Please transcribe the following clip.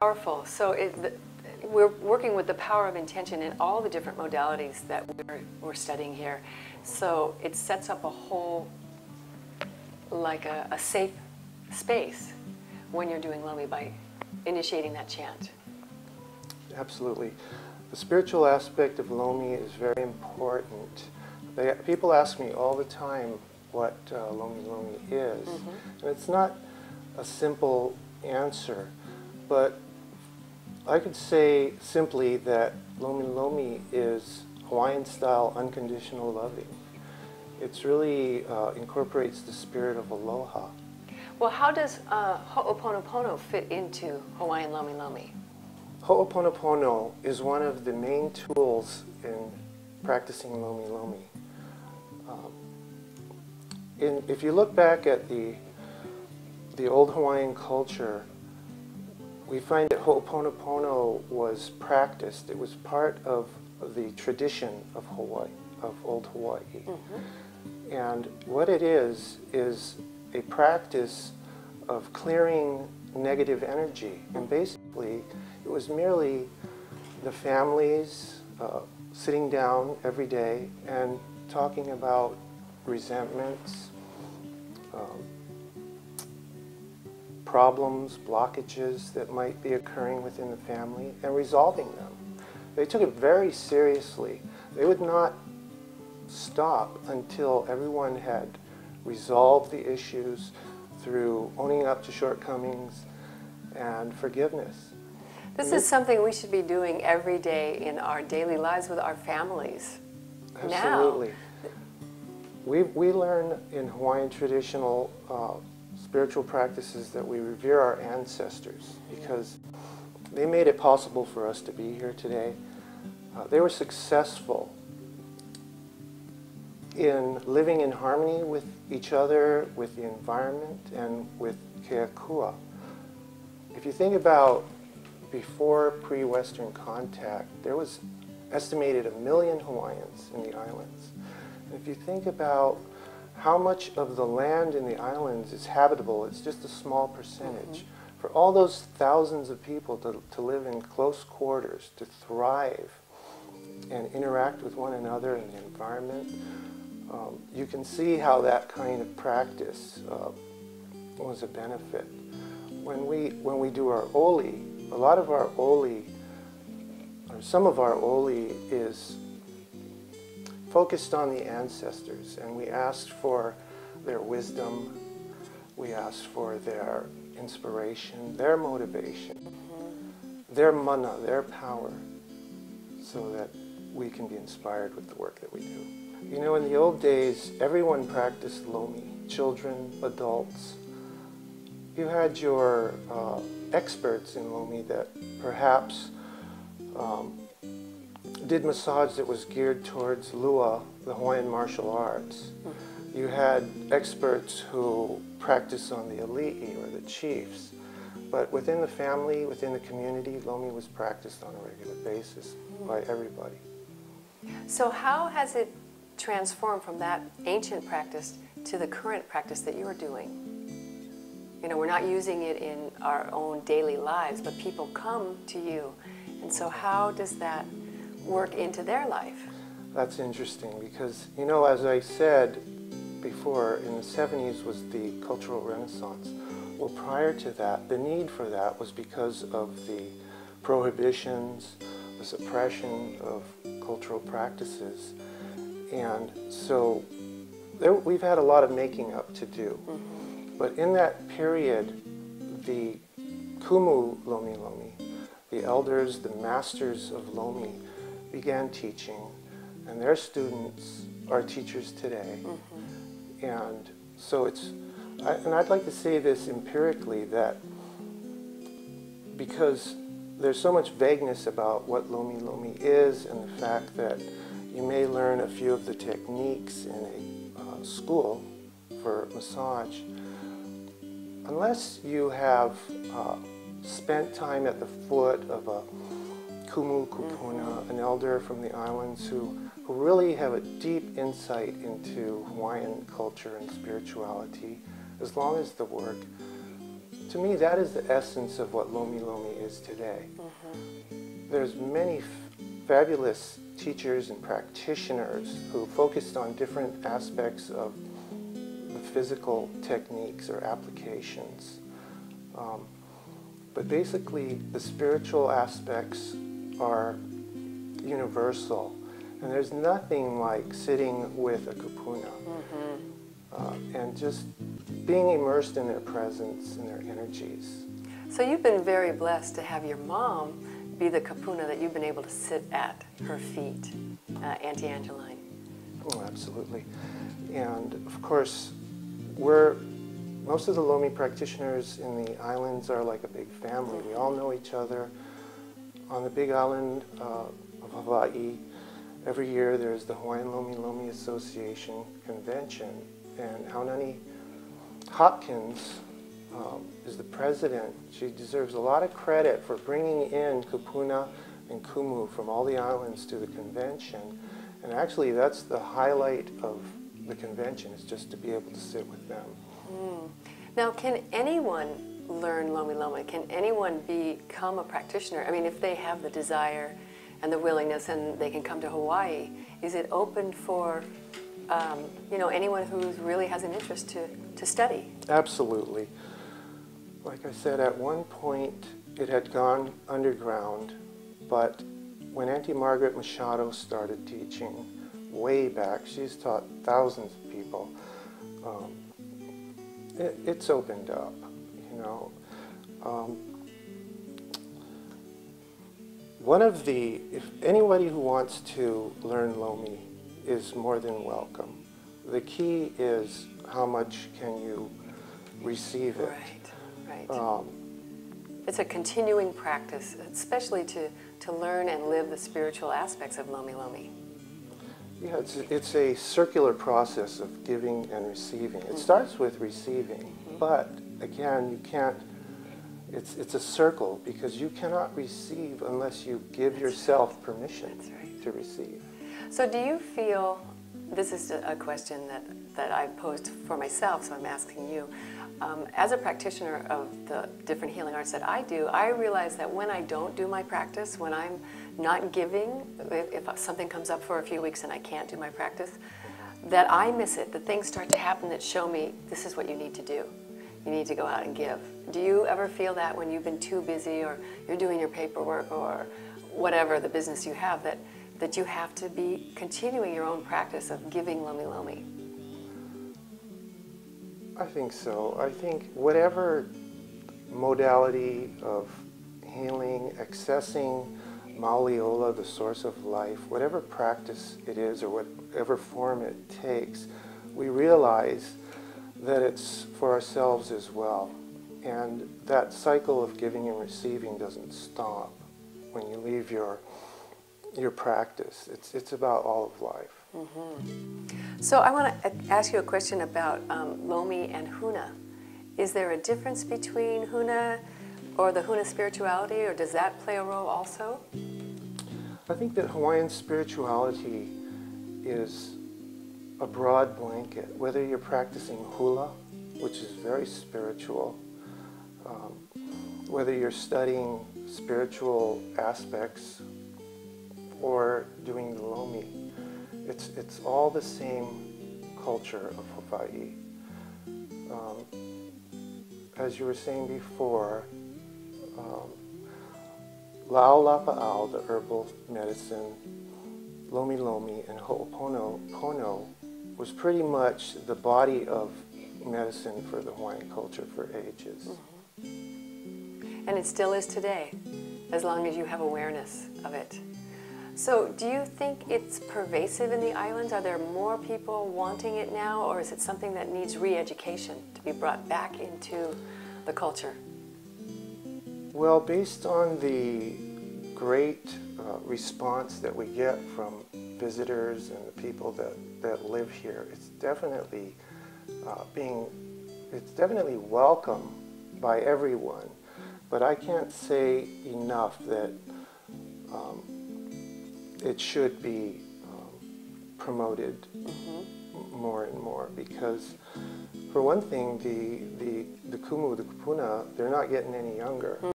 Powerful. So we're working with the power of intention in all the different modalities that we're studying here. So it sets up a whole, like a safe space when you're doing Lomi by initiating that chant. Absolutely. The spiritual aspect of Lomi is very important. People ask me all the time what Lomi Lomi is. And it's not a simple answer, but I could say simply that Lomi Lomi is Hawaiian-style unconditional loving. It's really incorporates the spirit of aloha. Well, how does Ho'oponopono fit into Hawaiian Lomi Lomi? Ho'oponopono is one of the main tools in practicing Lomi Lomi. If you look back at the old Hawaiian culture, we find that Ho'oponopono was practiced. It was part of the tradition of Hawaii, of old Hawaii. And what it is a practice of clearing negative energy. And basically, it was merely the families sitting down every day and talking about resentments, problems, blockages that might be occurring within the family, and resolving them. They took it very seriously. They would not stop until everyone had resolved the issues through owning up to shortcomings and forgiveness. This is something we should be doing every day in our daily lives with our families. Absolutely. Now. We learn in Hawaiian traditional spiritual practices that we revere our ancestors because they made it possible for us to be here today. They were successful in living in harmony with each other, with the environment, and with Keakua. If you think about before pre-Western contact, there was estimated 1 million Hawaiians in the islands. And if you think about how much of the land in the islands is habitable, it's just a small percentage. For all those thousands of people to live in close quarters, to thrive and interact with one another in the environment, you can see how that kind of practice was a benefit. When we do our oli, a lot of our oli, or some of our oli, is focused on the ancestors, and we asked for their wisdom, we asked for their inspiration, their motivation, their mana, their power, so that we can be inspired with the work that we do. You know, in the old days, everyone practiced Lomi, children, adults. You had your experts in Lomi that perhaps did massage that was geared towards Lua, the Hawaiian martial arts. You had experts who practiced on the ali'i, or the chiefs. But within the family, within the community, Lomi was practiced on a regular basis by everybody. So how has it transformed from that ancient practice to the current practice that you're doing? You know, we're not using it in our own daily lives, but people come to you. And so how does that work into their life? That's interesting because, you know, as I said before, in the 70s was the Cultural Renaissance. Well, prior to that, the need for that was because of the prohibitions, the suppression of cultural practices. And so we've had a lot of making up to do. But in that period, the Kumu Lomi Lomi, the elders, the masters of Lomi, began teaching, and their students are teachers today. And so and I'd like to say this empirically, that because there's so much vagueness about what Lomi Lomi is, and the fact that you may learn a few of the techniques in a school for massage, unless you have spent time at the foot of a Kumu Kupuna, an elder from the islands who really have a deep insight into Hawaiian culture and spirituality, as long as the work to me, that is the essence of what Lomi Lomi is today. There's many fabulous teachers and practitioners who focused on different aspects of the physical techniques or applications. But basically, the spiritual aspects are universal. And there's nothing like sitting with a kupuna and just being immersed in their presence and their energies. So you've been very blessed to have your mom be the kupuna that you've been able to sit at her feet, Auntie Angeline. Oh, absolutely. And of course, most of the Lomi practitioners in the islands are like a big family. We all know each other. On the big island of Hawaii, every year there's the Hawaiian Lomi Association convention, and Haunani Hopkins is the president. She deserves a lot of credit for bringing in kupuna and kumu from all the islands to the convention. And actually, that's the highlight of the convention, is just to be able to sit with them. Now, can anyone learn Lomi Lomi? Can anyone become a practitioner? I mean, if they have the desire and the willingness and they can come to Hawaii, is it open for anyone who really has an interest to study? Absolutely. Like I said, at one point it had gone underground, but when Auntie Margaret Machado started teaching way back, she's taught thousands of people, it's opened up, you know. If anybody who wants to learn Lomi is more than welcome. The key is how much can you receive it. Right. It's a continuing practice, especially to learn and live the spiritual aspects of Lomi Lomi. Yeah, it's a circular process of giving and receiving. It starts with receiving, but again, you can't, it's a circle, because you cannot receive unless you give yourself permission to receive. So do you feel, this is a question that I posed for myself, so I'm asking you, as a practitioner of the different healing arts that I do, I realize that when I don't do my practice, when I'm not giving, if something comes up for a few weeks and I can't do my practice, that I miss it, that things start to happen that show me this is what you need to do. You need to go out and give. Do you ever feel that when you've been too busy, or you're doing your paperwork, or whatever the business you have, that you have to be continuing your own practice of giving Lomi Lomi? I think so. I think whatever modality of healing, accessing Mauliola, the source of life, whatever practice it is or whatever form it takes, we realize that it's for ourselves as well. And that cycle of giving and receiving doesn't stop when you leave your practice. It's about all of life. So I want to ask you a question about Lomi and Huna. Is there a difference between Huna or the Huna spirituality, or does that play a role also? I think that Hawaiian spirituality is a broad blanket. Whether you're practicing hula, which is very spiritual, whether you're studying spiritual aspects or doing the Lomi, it's all the same culture of Hawaii. As you were saying before, La'au Lapa'au, the herbal medicine, Lomi Lomi, and Ho'oponopono was pretty much the body of medicine for the Hawaiian culture for ages. And it still is today, as long as you have awareness of it. So do you think it's pervasive in the islands? Are there more people wanting it now, or is it something that needs re-education to be brought back into the culture? Well, based on the great response that we get from visitors and the people that live here, it's definitely welcome by everyone. But I can't say enough that it should be promoted more and more, because For one thing, the Kumu, the Kupuna, they're not getting any younger.